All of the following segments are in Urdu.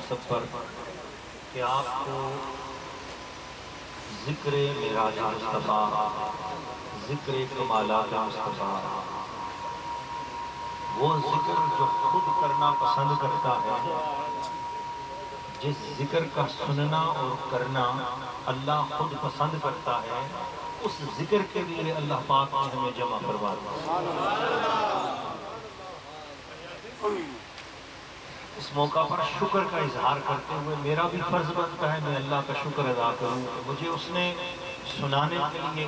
سب پر کہ آپ کو ذکر معراج مصطفیٰ، ذکر کمالات مصطفیٰ، وہ ذکر جو خود کرنا پسند کرتا ہے، جس ذکر کا سننا اور کرنا اللہ خود پسند کرتا ہے، اس ذکر کے لیے اللہ پاک نے ہمیں جمع کروا دیا۔ اس موقع پر شکر کا اظہار کرتے ہوئے میرا بھی فرض بنتا ہے میں اللہ کا شکر ادا کروں کہ مجھے اس نے سنانے کے لیے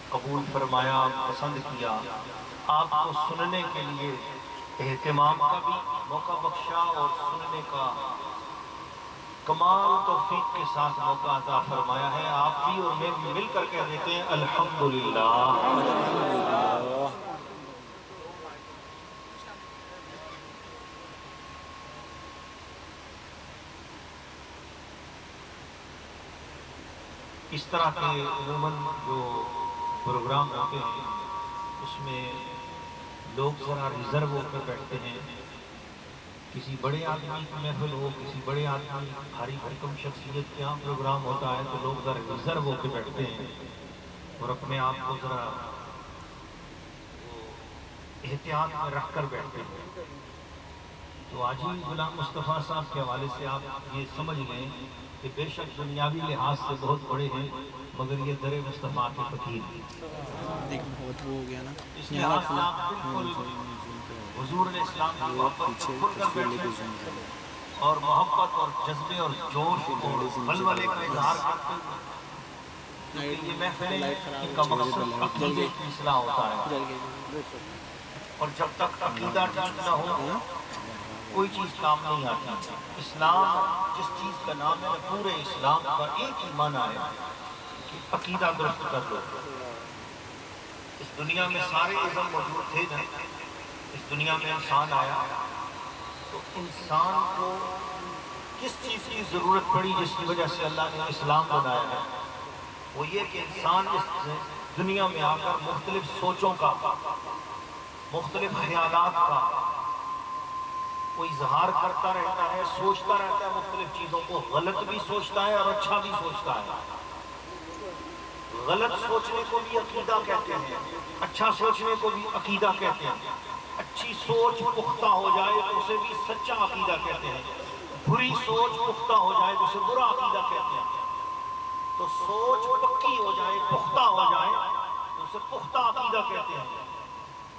قبول فرمایا، پسند کیا، آپ کو سننے کے لیے اہتمام کا بھی موقع بخشا اور سننے کا کمال توفیق کے ساتھ موقع عطا فرمایا ہے۔ آپ بھی اور میں بھی مل کر کہہ دیتے ہیں الحمدللہ۔ اس طرح کے عموماً جو پروگرام ہوتے ہیں اس میں لوگ ذرا ریزرو ہو کر بیٹھتے ہیں، کسی بڑے آدمی کی محفل ہو، کسی بڑے آدمی بھاری بھرکم شخصیت کے یہاں پروگرام ہوتا ہے تو لوگ ذرا ریزرو ہو کے بیٹھتے ہیں اور اپنے آپ کو ذرا احتیاط میں رکھ کر بیٹھتے ہیں۔ تو آج ہی غلام مصطفیٰ صاحب کے حوالے سے آپ یہ سمجھ لیں کہ بے شک دنیاوی لحاظ سے بہت بڑے ہیں مگر یہ در مصطفیٰ کے فقیر ہیں۔ اس لحاظ سے آپ بالکل حضور نے اسلام کی محبت کو کھل کر بیٹھے اور محبت اور جذبے اور جوش اور ولولے کا اظہار کرتے ہیں، کیونکہ یہ محفلیں ان کا مقصد عقیدے کی اصلاح ہوتا ہے، اور جب تک عقیدہ ٹھیک نہ ہو کوئی چیز کام نہیں آتی۔ اسلام جس چیز کا نام ہے پورے اسلام کا ایک ہی معنی ہے کہ عقیدہ درست کر لو۔ اس دنیا میں سارے ازم موجود تھے نا، اس دنیا میں انسان آیا تو انسان کو کس چیز کی ضرورت پڑی جس کی وجہ سے اللہ نے اسلام بنایا ہے؟ وہ یہ کہ انسان اس دنیا میں آ کر مختلف سوچوں کا، مختلف خیالات کا وہ اظہار کرتا رہتا ہے، سوچتا رہتا ہے مختلف چیزوں کو، غلط بھی سوچتا ہے اور اچھا بھی سوچتا ہے۔ غلط سوچنے کو بھی عقیدہ کہتے ہیں، اچھا سوچنے کو بھی عقیدہ کہتے ہیں۔ اچھی سوچ پختہ ہو جائے تو اسے بھی سچا عقیدہ کہتے ہیں، بری سوچ پختہ ہو جائے تو اسے برا عقیدہ کہتے ہیں۔ تو سوچ پکی ہو جائے، پختہ ہو جائے تو اسے پختہ عقیدہ کہتے ہیں۔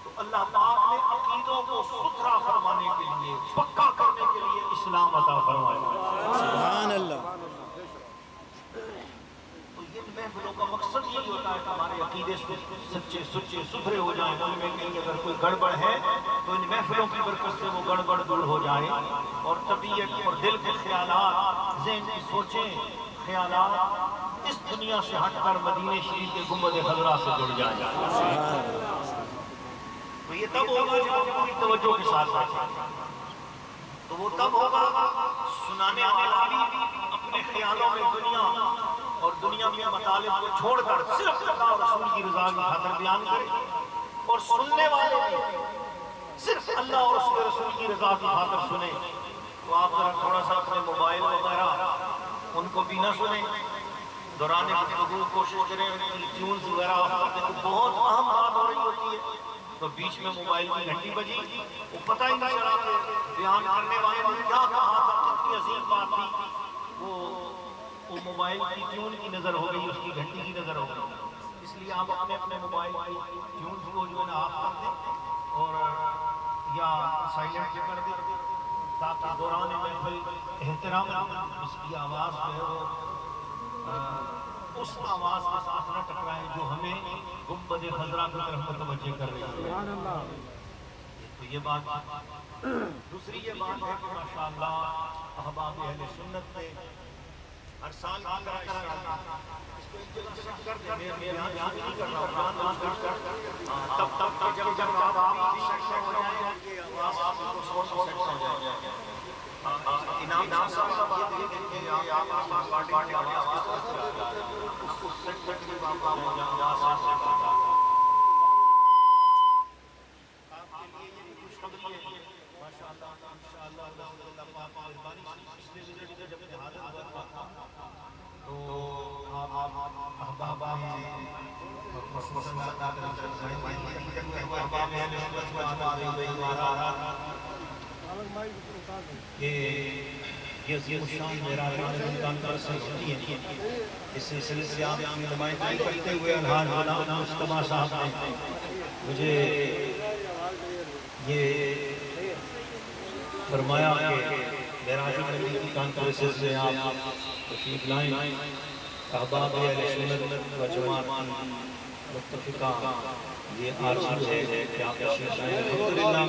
تو اللہ پاک نے عقیدوں کو ستھرا فرمانے کے لیے، پکا کرنے کے لیے اسلام عطا فرمایا۔ سبحان اللہ۔ تو یہ محفلوں کا مقصد یہی ہوتا ہے کہ ہمارے عقیدے سچے سچے ستھرے ہو جائیں، ان میں کہیں اگر کوئی گڑبڑ ہے تو ان محفلوں کی برکت سے وہ گڑبڑ دور ہو جائے، اور طبیعت اور دل کے خیالات، ذہن کی سوچیں، خیالات اس دنیا سے ہٹ کر مدینہ شریف کے گنبد خضرا سے جڑ جائیں۔ تو یہ تب ہوگا جب پوری توجہ کے ساتھ بیٹھیں، تو وہ تب ہوگا سنانے والا بھی اپنے خیالوں میں دنیا اور دنیا میں مطالب کو چھوڑ کر صرف اللہ اور رسول کی رضا کی خاطر بیان کرے، اور سننے والے بھی صرف اللہ اور اس کے رسول کی رضا کی خاطر سنیں۔ تو آپ ذرا تھوڑا سا اپنے موبائل وغیرہ ان کو بھی نہ سنیں، دوران گفتگو کوشش کریں ان کی ٹیونز وغیرہ بہت اہم بات ہو رہی ہوتی ہے تو بیچ میں موبائل کی گھنٹی بجی، وہ پتہ ہی نہیں چلا کہ بیان کرنے والے نے کیا کہا تھا، کتنی عظیم بات تھی، وہ موبائل کی ٹیون کی نظر ہو گئی، اس کی گھنٹی کی نظر ہو گئی۔ اس لیے آپ اپنے اپنے موبائل کی ٹیونز کو جو ہے نا آف کر دیں اور یا سائلنٹ کر دیں، تاکہ دوران محفل احترام اس کی آواز جو ہے وہ اس آواز کے ساتھ نہ ٹکرائے جو ہمیں گنبد خضرا کی طرف متوجہ کر رہی ہے۔ تو یہ بات، دوسری یہ بات ہے کہ ماشاءاللہ احباب اہل سنت نے ہر سال کی طرح اس کو ایک جگہ سیٹ کر دیں، میں بیان نہیں کر رہا ہوں، تب جب آپ سیکشن ہو جائیں آواز کو سوچ سیکشن ہو جائے انعام صاحب کا بات یہ دیکھیں کہ آپ آسان کارڈنگ والے آواز اس سیکشن کی بات آواز سے پتا آپ کے لیے یہ بھی خوشخبری ہے ماشاءاللہ انشاءاللہ اللہ پاک یہ عظیم الشان میرا کانفرنس ہوتی ہے، اس سلسلے سے آپ کی نمائندگی کرتے ہوئے الحاج مولانا مصطفیٰ صاحب نے مجھے یہ فرمایا کہ معراج النبی کی کانفرنس میں آپ تشریف لائیں، احباب اہل سنت و جماعت متفقہ یہ آرزو ہے کہ آپ تشریف لائیں۔ الحمدللہ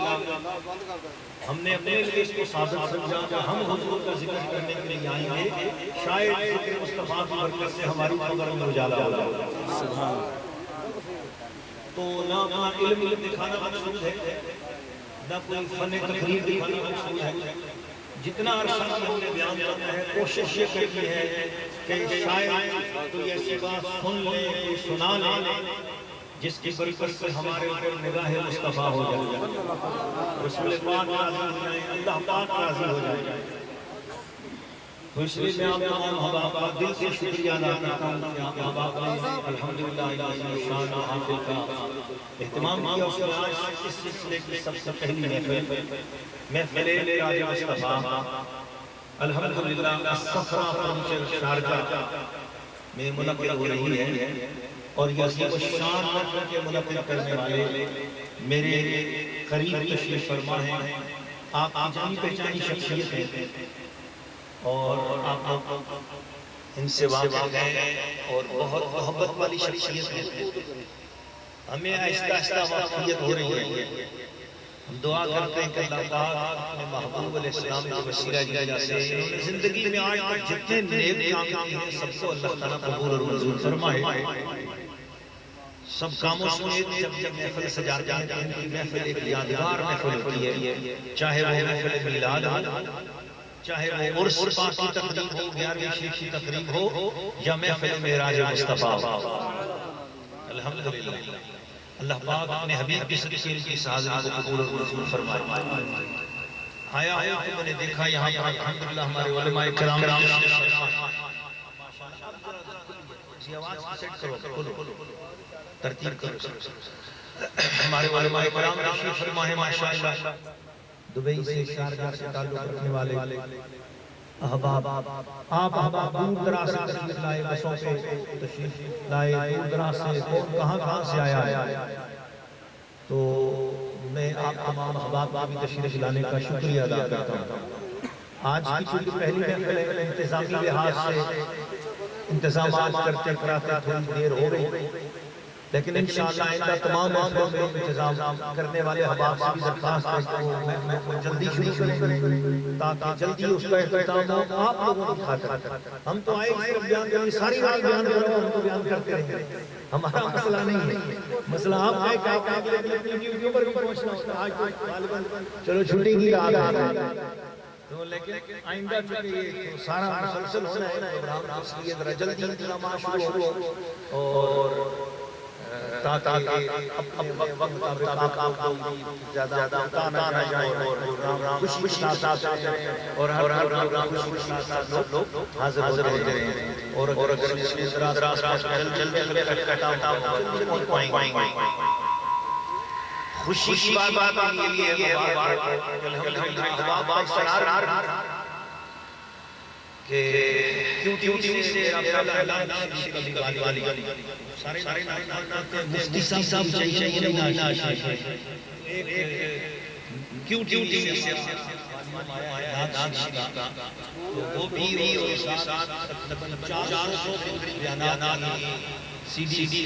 ہم نے اپنے لیے اس کو ثابت سمجھا کہ ہم حضور کا ذکر کرنے کے لیے آئیں گے، شاید ذکر مصطفیٰ کی برکت سے ہماری قبر میں اجالا ہو جائے۔ تو نہ اپنا علم دکھانا مقصود ہے، نہ کوئی فن تقریر دکھانا مقصود ہے، جتنا عرصہ ہم نے بیان کرنا ہے کوشش یہ کرنی ہے کہ شاید کوئی ایسی بات سن لیں، کوئی سنا لیں جس کی برکت سے ہمارے اوپر نگاہ مصطفیٰ ہو جائے، رسول پاک راضی ہو جائے، اللہ پاک راضی ہو جائے۔ تو اس لیے میں آپ تمام احباب کا دل سے شکریہ ادا کرتا ہوں کہ آپ احباب نے الحمدللہ شان حافظ کا اہتمام کیا۔ اس میں آج اس سلسلے کی سب سے پہلی محفل معراج مصطفیٰ الحمدللہ الصفرا فرنیچر شارجہ میں منعقد ہو رہی ہے، اور یہ عظیم الشان محفل کے منعقد کرنے والے میرے قریب تشریف فرما ہیں، آپ کی جانی پہچانی شخصیت ہیں اور آپ ان سے واقف ہیں اور بہت محبت والی شخصیت ہیں۔ ہمیں آہستہ آہستہ واقفیت ہو رہی ہے، ہم دعا کرتے ہیں کہ اللہ پاک اپنے محبوب علیہ السلام کے وسیلہ جلالہ سے انہوں نے زندگی میں آج تک جتنے نیک کام کیے ہیں سب کو اللہ تعالیٰ قبول اور منظور فرمائے۔ سب کاموں سے جب محفل سجاتے ہیں تو ان کی محفل ایک یادگار محفل ہوتی ہے، چاہے وہ محفل میلاد ہو، چاہے وہ عرس پاک کی تقریب ہو، 11ویں شیخ کی تقریب ہو، یا محفل معراج مصطفیٰ ہو۔ الحمدللہ اللہ پاک اپنے حبیب کی صدقے کی اس حاضری کو قبول اور منظور فرمائے۔ آیا تو میں نے دیکھا یہاں پر الحمدللہ ہمارے علماء کرام ترتیب کرو، ہمارے علماء کرام تشریف فرما ہے ماشاءاللہ، دبئی سے شارجہ سے تعلق رکھنے والے احباب، آپ احباب دور دراز سے تشریف لائے، بسوں پہ تشریف لائے، دور دراز سے کہاں سے آیا ہے، تو میں آپ تمام احباب کا بھی تشریف لانے کا شکریہ ادا کرتا ہوں۔ آج کی چونکہ پہلی محفل ہے، انتظامی لحاظ سے انتظامات کرتے کراتے تھوڑی دیر ہو گئی، لیکن انشاءاللہ آئندہ تمام محفلوں میں انتظام کرنے والے احباب سے بھی درخواست ہے کہ وہ جلدی شروع کریں تاکہ جلدی اس کا اختتام ہو آپ لوگوں کی خاطر۔ ہم تو آئے اس کا بیان کریں، ساری رات بیان کرو، ہم تو بیان کرتے رہیں گے، ہمارا مسئلہ نہیں ہے، مسئلہ آپ ہے کہ آپ اپنے ویڈیو پر بھی پہنچنا ہوتا ہے۔ آج تو غالباً چلو چھٹی کی رات ہے تو لیکن آئندہ چونکہ یہ سارا مسلسل ہونا ہے پروگرام، اس لیے ذرا جلدی انتظامات شروع ہو اور تاکہ اپنے وقت مطابق آپ کو زیادہ تانا نہ جائیں اور پروگرام خوشی کے ساتھ اور ہر پروگرام خوشی کے ساتھ لوگ حاضر ہوتے ہیں، اور اگر اس میں دراز جلدی پہنچ پائیں گے خوشی کی بات کے لیے کہ ٹیوٹی سے پہلا اعلان کبھی والی سارے مفتی صاحب چاہیے کیوں ٹیوٹی سے وہ بھی اور ساتھ 400 بیانات سی ڈی ڈی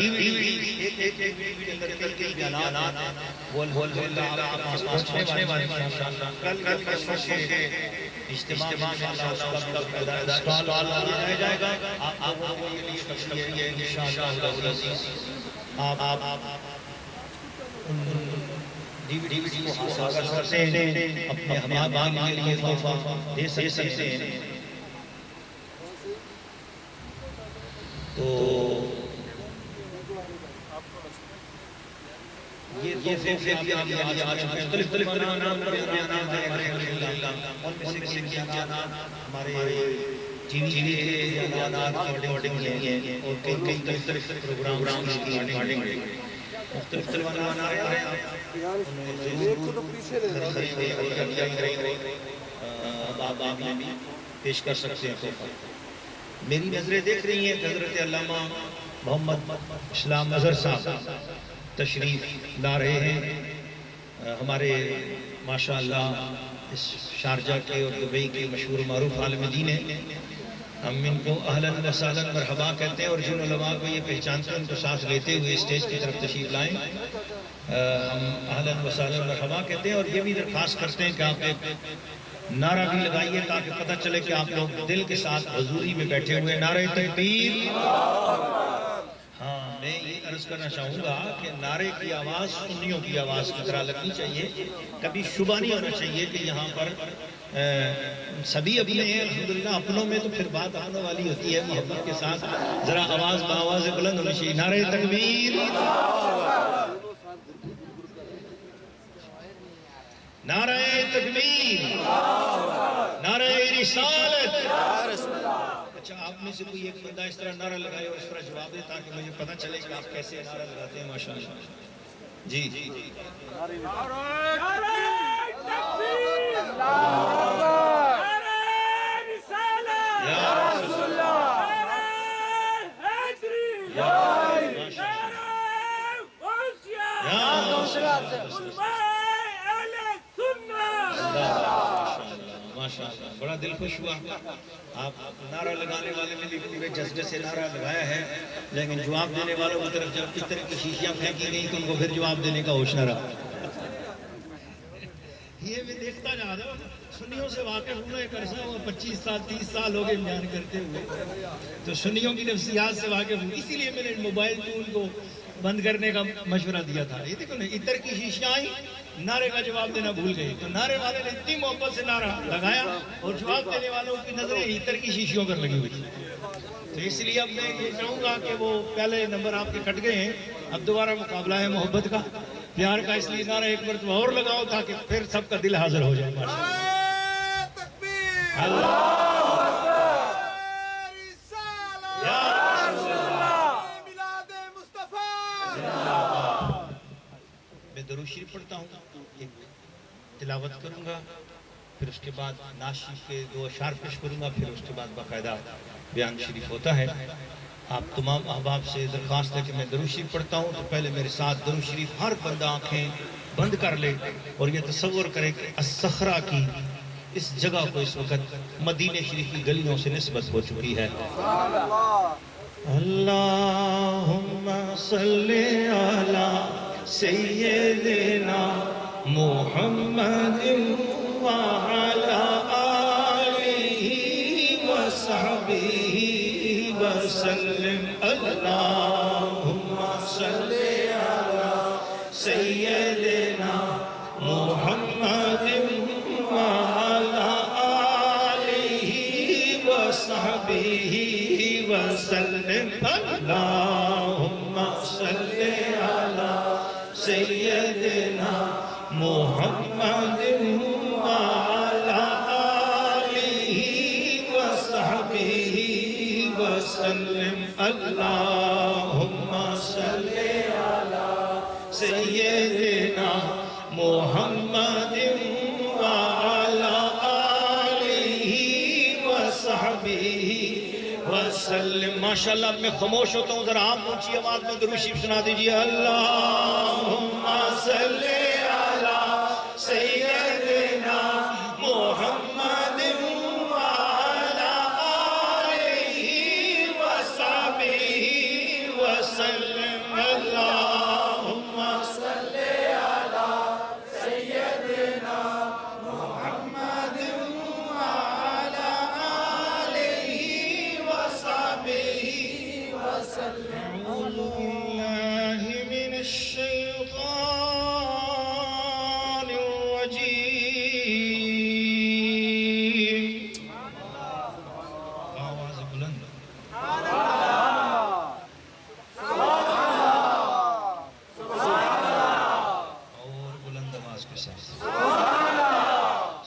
وی ڈی ایک بیانات وہ الحمدللہ آپ کے پاس پہنچنے والے انشاءاللہ۔ کل پرسوں کے اجتماع میں انشاءاللہ اسٹال لگایا جائے گا، آپ لوگوں کے لیے تشریف ہے انشاءاللہ العزیز۔ آپ ان ڈی وی ڈی کو حاصل کر سکتے ہیں، اپنے احباب کے لیے تحفہ دے سکتے ہیں۔ تو یہ فیصلے آج مختلف بیانات ہیں، ان میں سے کچھ بیانات ہمارے ٹی وی کے اعلانات کی ریکارڈنگ ہے اور کئی مختلف پروگرام کی ریکارڈنگ ہے. مختلف اعلانات آ رہے ہیں آپ بھی پیش کر سکتے ہیں. میری نظریں دیکھ رہی ہیں کہ حضرت علامہ محمد اسلام اظہر صاحب تشریف لا رہے ہیں. ہمارے ماشاءاللہ اس شارجہ کے اور دبئی کے مشہور معروف عالم دین ہیں. ہم ان کو اہلاً و سہلاً مرحبا کہتے ہیں اور جن علماء کو یہ پہچانتے ہیں ان کو ساتھ لیتے ہوئے اسٹیج کی طرف تشریف لائیں. ہم اہلاً و سہلاً مرحبا کہتے ہیں اور یہ بھی درخواست کرتے ہیں کہ آپ ایک نعرہ بھی لگائیے تاکہ پتہ چلے کہ آپ لوگ دل کے ساتھ حضوری میں بیٹھے ہوئے. نعرہ تکبیر. ہاں میں یہ عرض کرنا چاہوں گا کہ نعرے کی آواز سنیوں کی آواز کی طرح لگنی چاہیے. کبھی شبہ نہیں ہونا چاہیے کہ یہاں پر سبھی اپنے ہیں الحمدللہ. اپنوں میں تو پھر بات آنے والی ہوتی ہے محبت کے ساتھ. ذرا آواز بآواز بلند ہونی چاہیے. نعرہ تکبیر. نعرہ تکبیر. نعرہ رسالت. اچھا آپ میں سے کوئی ایک بندہ اس طرح نعرہ لگائے اور اس طرح جواب دے تاکہ مجھے پتہ چلے کہ آپ کیسے نعرہ لگاتے ہیں. ماشاءاللہ. جی ماشاءاللہ بڑا دل خوش ہوا. آپ نعرہ لگانے والے نے بھی پورے جذبے سے نعرہ لگایا ہے لیکن جواب دینے والوں کی طرف جب اس طرح کی شیشیاں پھینکی گئی تو ان کو پھر جواب دینے کا ہوش نہ رہا. یہ میں دیکھتا جا رہا ہوں سنیوں سے واقف ہوں. ایک عرصہ ہوا 25 سال 30 سال ہو گئے بیان کرتے ہوئے تو سنیوں کی نفسیات سے واقف ہوں. اسی لیے میں نے موبائل ٹول کو بند کرنے کا مشورہ دیا تھا. یہ دیکھو نا عطر کی شیشیاں آئیں نعرے کا جواب دینا بھول گئے تو نعرے والے نے اتنی محبت سے نعرہ لگایا اور جواب دینے والوں کی نظریں عطر کی شیشیوں پر لگی ہوئی. تو اس لیے اب میں یہ چاہوں گا کہ وہ پہلے نمبر آپ کے کٹ گئے ہیں. اب دوبارہ مقابلہ ہے محبت کا پیار کا. اس لیے نعرہ ایک مرتبہ اور لگاؤ تاکہ پھر سب کا دل حاضر ہو جائے. میں درود شریف پڑھتا ہوں ایک تلاوت کروں گا پھر اس کے بعد نعت شریف کے 2 اشعار پیش کروں گا پھر اس کے بعد باقاعدہ بیان شریف ہوتا ہے. آپ تمام احباب سے درخواست ہے کہ میں درود شریف پڑھتا ہوں تو پہلے میرے ساتھ درود شریف ہر بندہ آنکھیں بند کر لے اور یہ تصور کرے کہ الصخرہ کی اس جگہ کو اس وقت مدینہ شریف کی گلیوں سے نسبت ہو چکی ہے. اللہم صلی علی سیدنا محمد وعلی آلہ وصحبہ وسلم. اللہم صلی علی سیدنا محمد وعلی آلہ وصحبہ وسلم. اللہم صلی علی سیدنا محمد وعلی آلہ وصحبہ وسلم. اللہم صلی علی سیدنا محمد وعلی آلہ وصحبہ وسلم. ماشاءاللہ اب میں خاموش ہوتا ہوں ذرا آپ اونچی آواز میں درود شریف سنا دیجیے. اللہم صلی علی سیدنا محمد وعلی آلہ وصحبہ وسلم. اللہم صلی علی سیدنا محمد وعلی آلہ وصحبہ وسلم. اعوذ باللہ من الشیطان الرجیم. آواز بلند اور بلند آواز کے ساتھ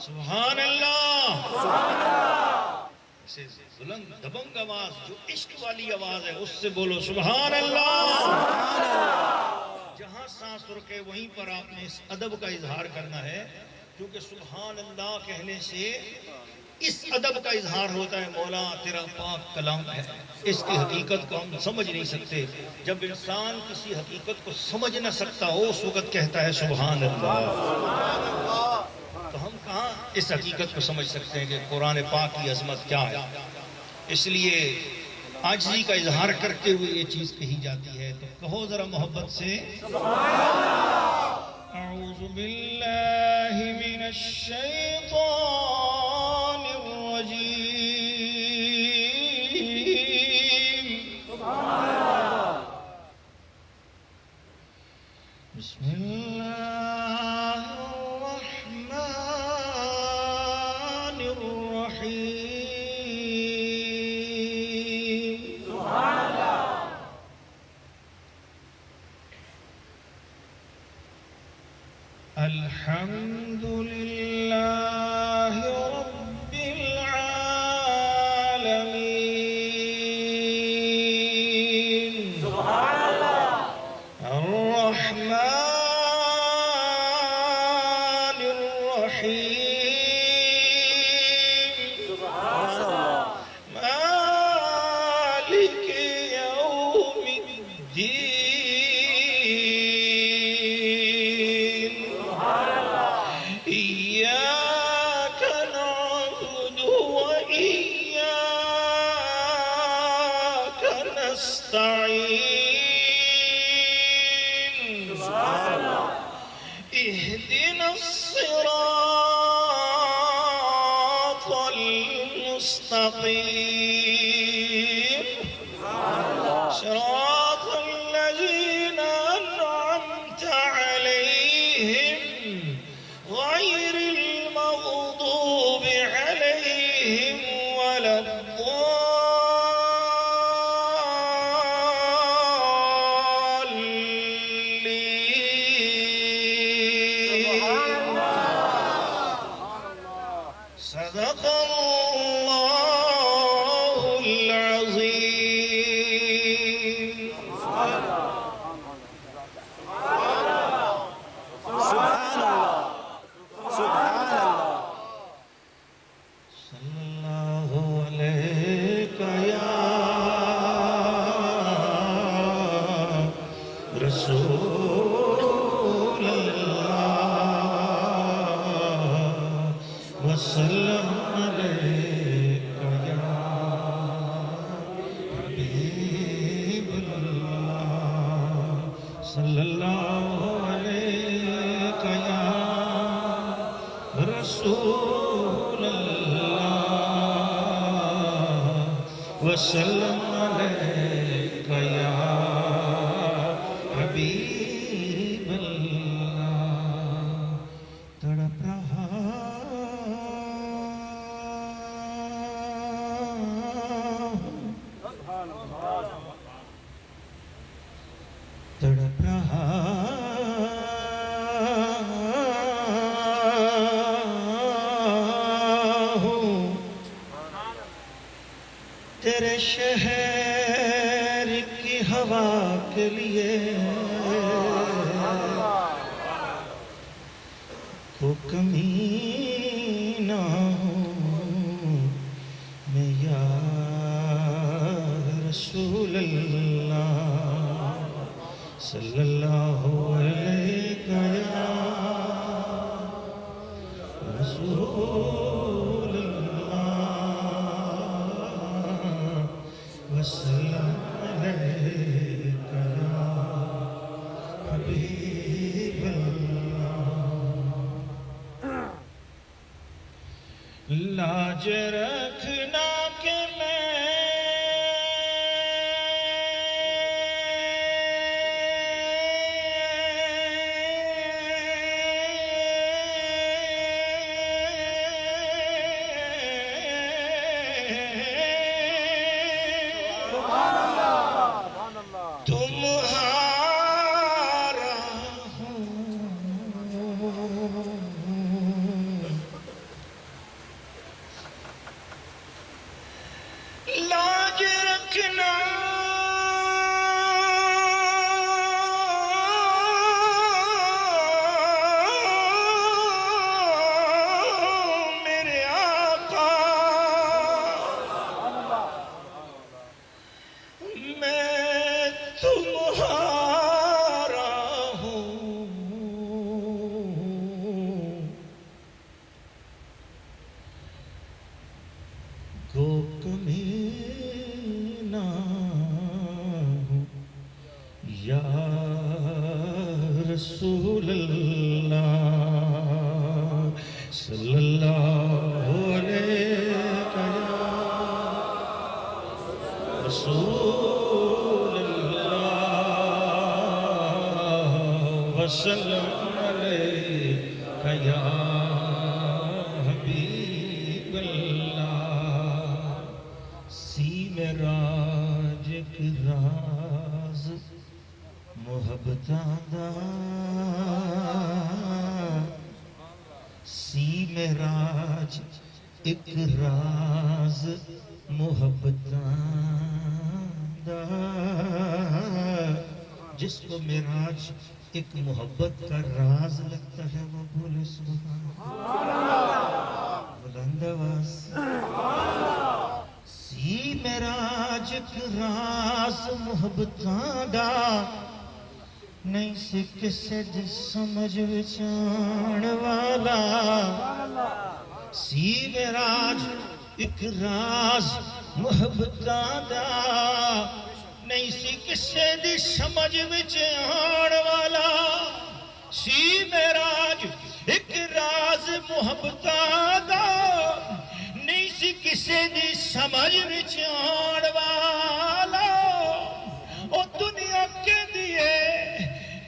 سبحان اللہ. اسے بلند دبنگ آواز جو عشق والی آواز ہے اس سے بولو سبحان اللہ۔ جہاں سانس رکے وہیں پر آپ نے اس ادب کا اظہار کرنا ہے، کیونکہ سبحان اللہ کہنے سے اس ادب کا اظہار ہوتا ہے، مولا تیرا پاک کلام ہے، اس کی حقیقت کو ہم سمجھ نہیں سکتے۔ جب انسان کسی حقیقت کو سمجھ نہ سکتا ہو اس وقت کہتا ہے سبحان اللہ۔ تو ہم کہاں اس حقیقت کو سمجھ سکتے ہیں کہ قرآن پاک کی عظمت کیا ہے؟ اس لیے عاجزی کا اظہار کرتے ہوئے یہ چیز کہی جاتی ہے، تو کہو ذرا محبت سے اعوذ باللہ من الشیطان الرجیم، بسم اللہ الرحمن الرحیم۔ الحمد للہ رب العالمین، الرحمن الرحیم، مالک یوم الدین، إياك نعبد وإياك نستعين، اهدنا الصراط المستقيم، صراط الذين أنعمت عليهم غير المغضوب عليهم ولا الضالين، صدق الله العظيم۔ صلی اللہ علیہ یا رسول اللہ، وسلم علیک یا حبیب اللہ، صلی اللہ علیک یا رسول اللہ، وسلم علیک یا حبیب اللہ۔ تڑپ رہا تڑپ رہا ہوں تیرے شہر کی ہوا کے لیے، کو کمی نہ ہوں میں یا رسول اللہ، صلی اللہ علیہ یا رسول اللہ، وسلم علیک یا حبیب اللہ۔ لاج رکھنا کہ تمہارا ہوں، کو کمی نہ ہوں یا رسول اللہ صلی اللہ علیہ رسول اللہ وسلم علیہ یا حبیب اللہ معراج ایک راز محبتاں دا سی معراج ایک راز محبتاں دا جس کو معراج ایک محبت کا راز لگتا ہے وہ بولے سبحان اللہ بلند آواز سی معراج ایک راز محبتاں دا نہیں سی کسے دی سمجھ وچان والا سی معراج ایک راز محبتاں دا نہیں سی کسے دی سمجھ وچان والا سی معراج ایک راز محبتاں دا نہیں سی کسے دی سمجھ وچان والا او دنیا کے دیئے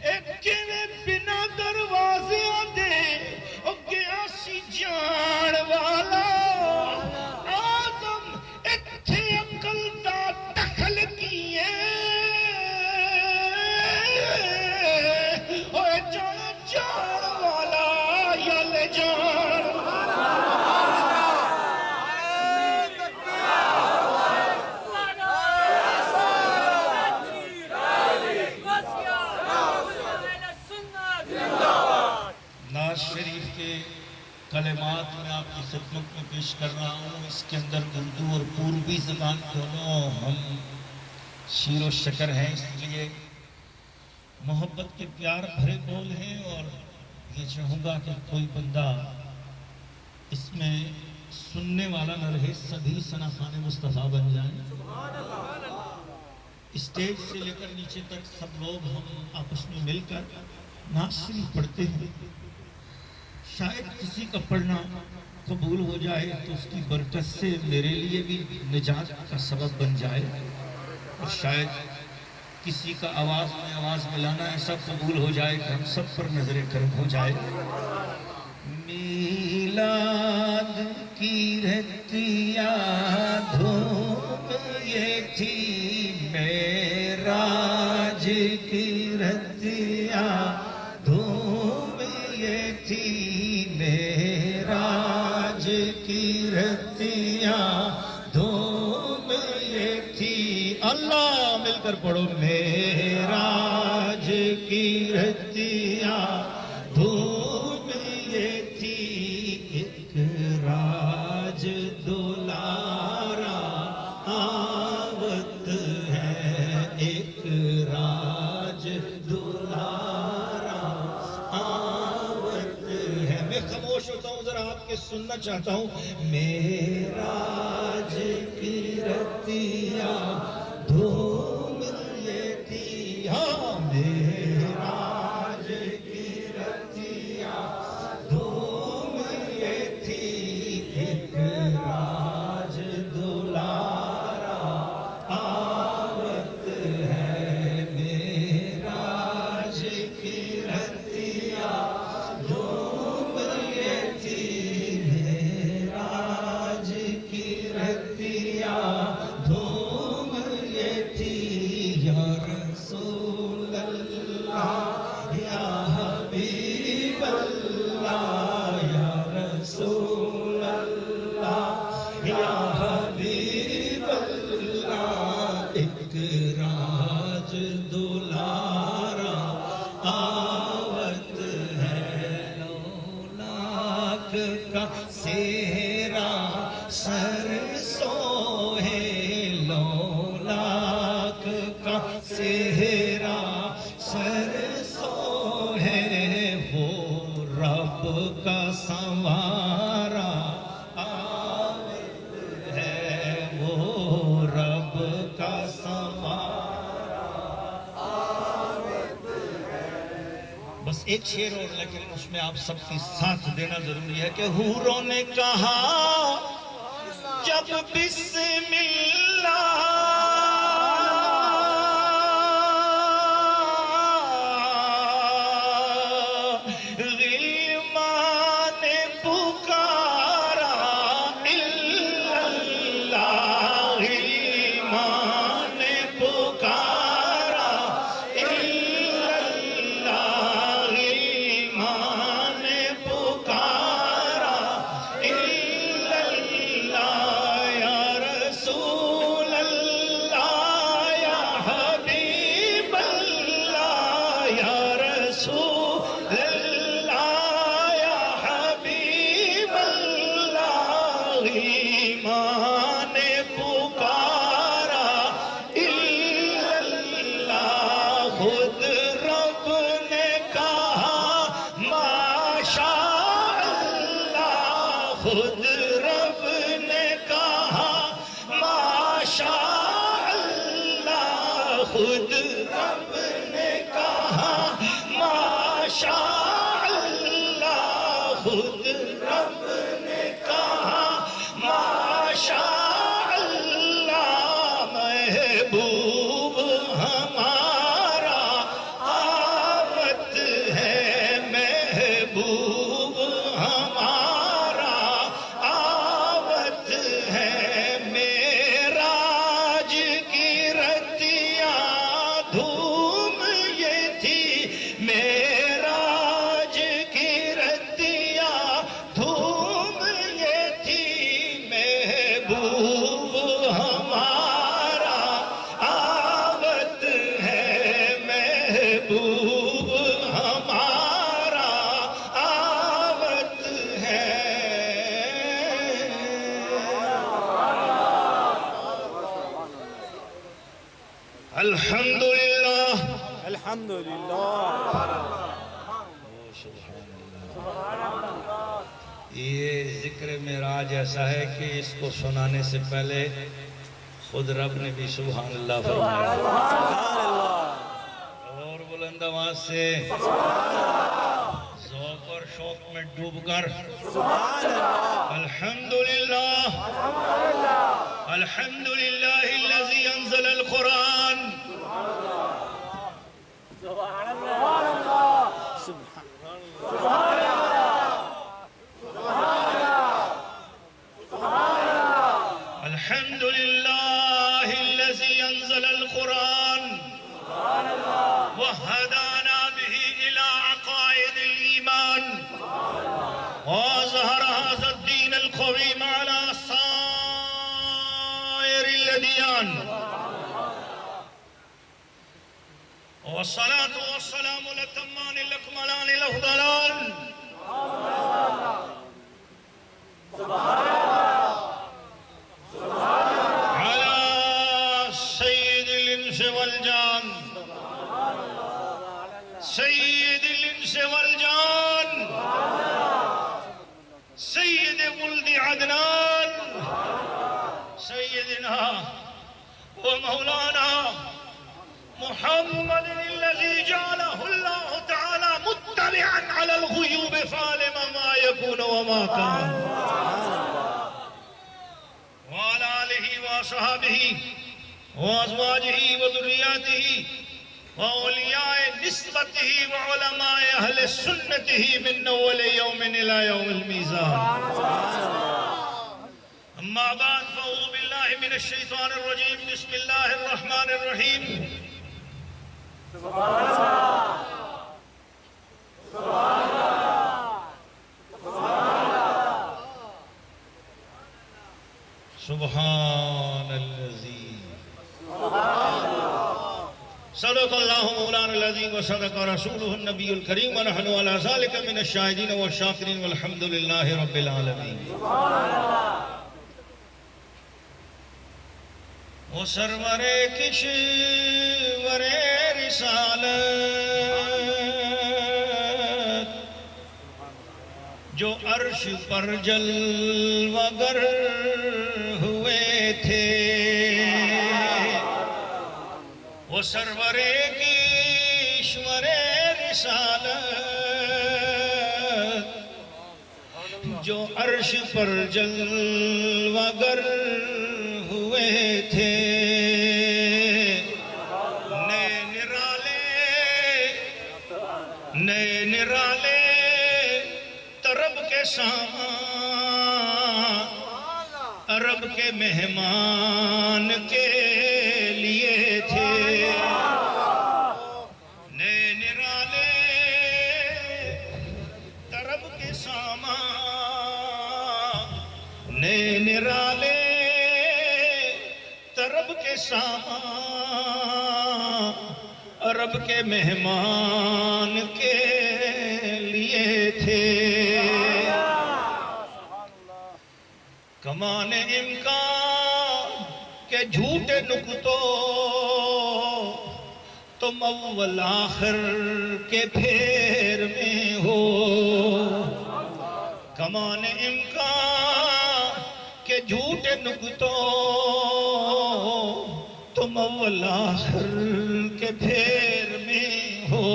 ایک میں بنا دروازے دے او گیا سی جان والا آدم اتھے عقل دا دخل کیے او جان جان والا یل جان شریف کے کلمات میں آپ کی خدمت میں پیش کر رہا ہوں اس کے اندر اردو اور پوربی زبان دونوں ہم شیر و شکر ہیں اس لیے محبت کے پیار بھرے بول ہیں اور یہ چاہوں گا کہ کوئی بندہ اس میں سننے والا نہ رہے سبھی ثناخوان مصطفیٰ بن جائیں اسٹیج سے لے کر نیچے تک سب لوگ ہم آپس میں مل کر نعت شریف پڑھتے ہیں شاید کسی کا پڑھنا قبول ہو جائے تو اس کی برکت سے میرے لیے بھی نجات کا سبب بن جائے اور شاید کسی کا آواز میں آواز ملانا ایسا قبول ہو جائے کہ ہم سب پر نظر کرم ہو جائے میلاد کی رہتی دھوم یہ تھی معراج کی رہتی دھوم یہ تھی معراج کی رتیاں دھوم یہ تھی اللہ مل کر پڑھو معراج کی رتیاں دھوم یہ تھی ایک راج دلارا آوت ہے ایک راج دلارا خاموش ہوتا ہوں ذرا آپ کے سننا چاہتا ہوں معراج کی رتیاں دھوم یہ تھی ہاں معراج کی رتیاں دھوم یہ تھی ایک راج دلارا آوت ہے معراج کی رتیاں دھوم یہ تھی یا رسول اللہ یا حبیب اللہ یا رسول اللہ یا حبیب اللہ ایک راج دلارا آوت ہے لولاک کا سیرا سرسوں ہے لولاک کا سہرا سرسوں ہے وہ رب کا سنوارا آوت ہے ایک شعر اور لیکن اس میں آپ سب کی ساتھ دینا ضروری ہے کہ حوروں نے کہا جب بسم اللہ غلمان نے پکارا اللہ غلمان نے پکارا اللہ غلمان نے پکارا اللہ یا رسول اللہ یا حبیب اللہ یا رسول اللہ یا حبیب اللہ ایمان نے پکارا اللہ خود رب نے کہا ماشاء اللہ خود رب نے کہا ماشاء اللہ خود رب نے کہا ماشاء اللہ خود رب نے کہا ماشاء اللہ محبوب ہمارا آمد ہے محبوب ہمارا آمد ہے معراج کی رتیاں دھوم یہ تھی معراج کی رتیاں دھوم یہ تھی محبوب ہمارا آمد ہے محبوب ہمارا آمد ہے الحمدللہ یہ ذکر معراج ایسا ہے کہ اس کو سنانے سے پہلے خود رب نے بھی سبحان اللہ فرمایا اور بلند آواز سے ذوق اور شوق میں ڈوب کر الحمدللہ الحمدللہ الذی انزل القرآن الحمد لله الذي أنزل القرآن وهدانا به إلى عقائد الإيمان وأظهر هذا الدين القويم على سائر الأديان والصلاة والسلام الأتمان الأكملان الأفضلان على سيد الإنس والجان سيد الإنس والجان سيد ولد عدنان سيدنا ومولانا محمد الذي جعله الله تعالى مطلعا على الغيوب فعلم ما يكون وما كان وعلى آله وصحبه وأزواجه وذرياته وأولياء نسبته وعلماء أهل سنته من أول يوم إلى يوم الميزان أما بعد فأعوذ بالله من الشيطان الرجيم بسم الله الرحمن الرحيم سبحان الذي صدق الله مولانا العظيم وصدق رسوله النبي الكريم ونحن على ذلك من الشاهدين والشاكرين والحمد لله رب العالمين وہ سرور کشور رسالت جو عرش پر جلوہ گر ہوئے تھے وہ سرور کشور رسالت پر جلوہ گر ہوئے تھے، نئے نرالے طرب کے سامان عرب کے مہمان کے لیے تھے، نئے نرالے طرب کے سامان، نئے نرالے طرب کے سامان عرب کے مہمان کے لیے تھے، کمان امکان کے جھوٹے نکتوں تم اول آخر کے پھیر میں ہو، کمان امکان کے جھوٹے نکتوں تم اول آخر کے پھیر میں ہو،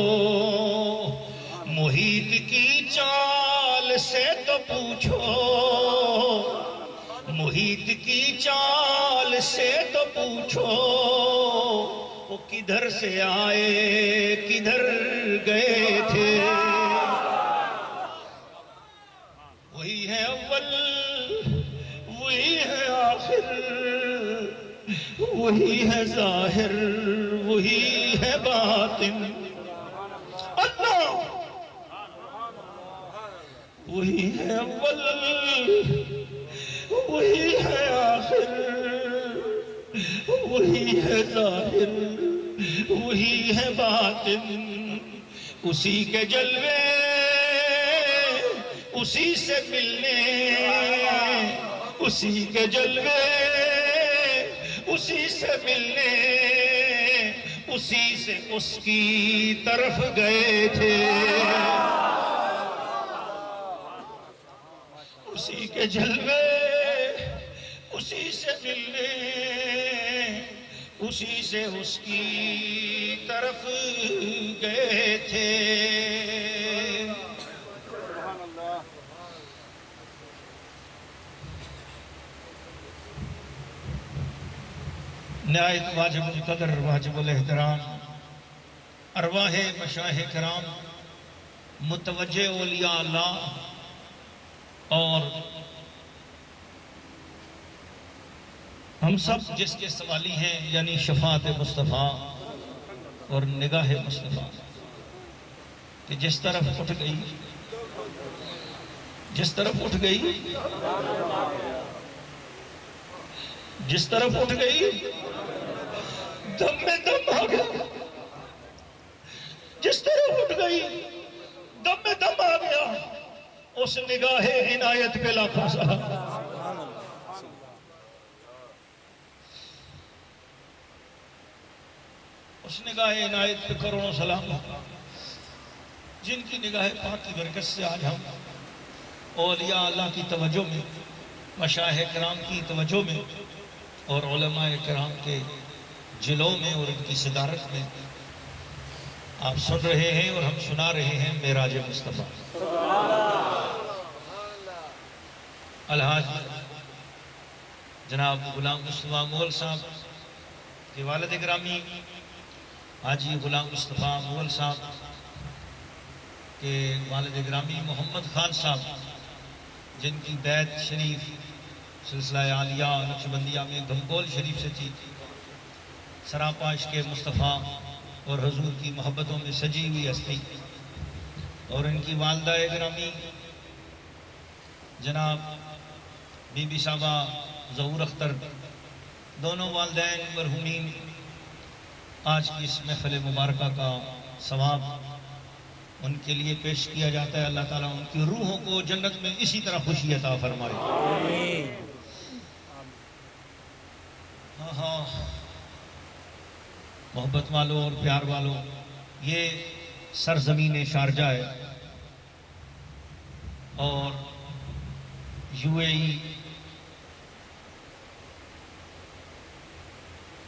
محیط کی چال سے تو پوچھو، محیط کی چال سے تو پوچھو، وہ کدھر سے آئے کدھر گئے تھے، وہی ہے اول وہی ہے آخر، وہی ہے ظاہر وہی ہے باطن، اللہ وہی ہے اول وہی ہے آخر، وہی ہے ظاہر وہی ہے باطن، اسی کے جلوے اسی سے ملنے، اسی کے جلوے اسی سے ملنے، اسی سے اس کی طرف گئے تھے، اسی کے جلوے اسی سے ملنے، اسی سے اس کی طرف گئے تھے، نہایت واجب القدر واجب الاحترام ارواح مشائخ کرام، متوجہ اولیاء اللہ اور ہم سب جس کے سوالی ہیں، یعنی شفاعت مصطفیٰ اور نگاہ مصطفیٰ، کہ جس طرف اٹھ گئی جس طرف اٹھ گئی جس طرف اٹھ گئی دم میں دم آ گیا، جس طرف اٹھ گئی دم میں دم آ گیا، اس نگاہ عنایت پہ لاکھوں سلام، اس نگاہ عنایت پہ کروڑوں سلام، جن کی نگاہ پاک کی برکت سے آج ہم اولیاء اللہ کی توجہ میں، مشائخ کرام کی توجہ میں اور علماء کرام کے جلوں میں اور ان کی صدارت میں آپ سن رہے ہیں اور ہم سنا رہے ہیں معراج مصطفیٰ۔ الحاج جناب غلام مصطفیٰ مغل صاحب کے والد گرامی حاجی غلام مصطفیٰ مغل صاحب کے والد گرامی محمد خان صاحب، جن کی بیعت شریف سلسلہ عالیہ نقشبندیہ میں گھمگول شریف سے تھی، سراپا عشق مصطفیٰ اور حضور کی محبتوں میں سجی ہوئی ہستی، اور ان کی والدہ گرامی جناب بی بی صاحبہ ظہور اختر، دونوں والدین مرحومین، آج کی اس محفل مبارکہ کا ثواب ان کے لیے پیش کیا جاتا ہے۔ اللہ تعالیٰ ان کی روحوں کو جنت میں اسی طرح خوشی عطا فرمائے۔ ہاں محبت والوں اور پیار والوں، یہ سرزمین شارجہ ہے اور UAE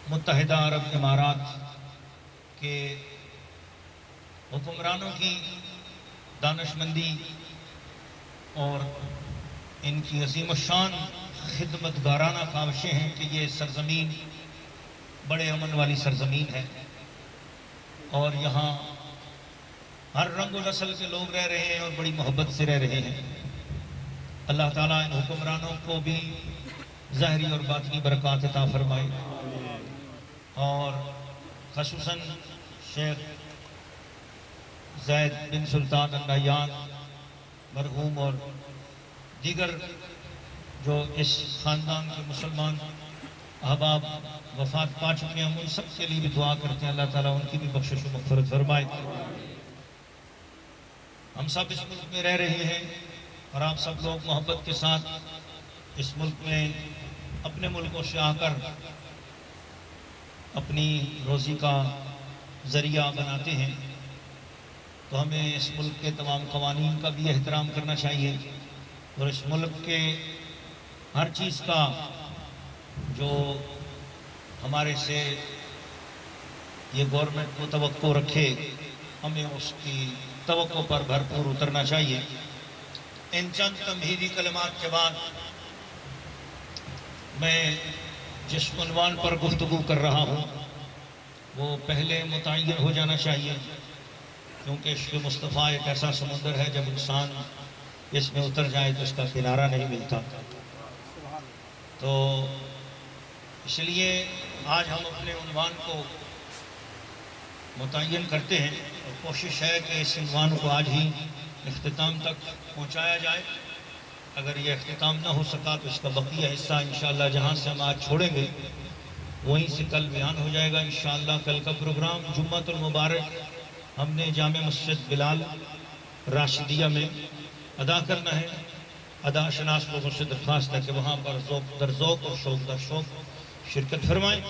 متحدہ عرب امارات کے حکمرانوں کی دانشمندی اور ان کی عظیم الشان خدمتگارانہ کاوشیں ہیں کہ یہ سرزمین بڑے امن والی سرزمین ہے، اور یہاں ہر رنگ و نسل کے لوگ رہ رہے ہیں اور بڑی محبت سے رہ رہے ہیں۔ اللہ تعالیٰ ان حکمرانوں کو بھی ظاہری اور باطنی برکات عطا فرمائے، اور خصوصاً شیخ زید بن سلطان النہیان مرحوم اور دیگر جو اس خاندان کے مسلمان احباب وفات پا چکے ہیں، ہم ان سب کے لیے بھی دعا کرتے ہیں، اللہ تعالیٰ ان کی بھی بخشش و مغفرت فرمائے۔ ہم سب اس ملک میں رہ رہے ہیں اور آپ سب لوگ محبت کے ساتھ اس ملک میں اپنے ملکوں سے آ کر اپنی روزی کا ذریعہ بناتے ہیں، تو ہمیں اس ملک کے تمام قوانین کا بھی احترام کرنا چاہیے، اور اس ملک کے ہر چیز کا جو ہمارے سے یہ گورنمنٹ کو توقع رکھے، ہمیں اس کی توقع پر بھرپور اترنا چاہیے۔ ان چند تمہیدی کلمات کے بعد میں جس عنوان پر گفتگو کر رہا ہوں وہ پہلے متعین ہو جانا چاہیے، کیونکہ عشق مصطفیٰ ایک ایسا سمندر ہے، جب انسان اس میں اتر جائے تو اس کا کنارہ نہیں ملتا۔ تو اس لیے آج ہم اپنے عنوان کو متعین کرتے ہیں، اور کوشش ہے کہ اس عنوان کو آج ہی اختتام تک پہنچایا جائے۔ اگر یہ اختتام نہ ہو سکا تو اس کا بقیہ حصہ انشاءاللہ جہاں سے ہم آج چھوڑیں گے وہیں سے کل بیان ہو جائے گا انشاءاللہ۔ کل کا پروگرام جمعۃ المبارک ہم نے جامع مسجد بلال راشدیہ میں ادا کرنا ہے۔ ادا شناس لوگوں سے درخواست ہے کہ وہاں پر ذوق در ذوق اور شوق در شوق شرکت فرمائیں۔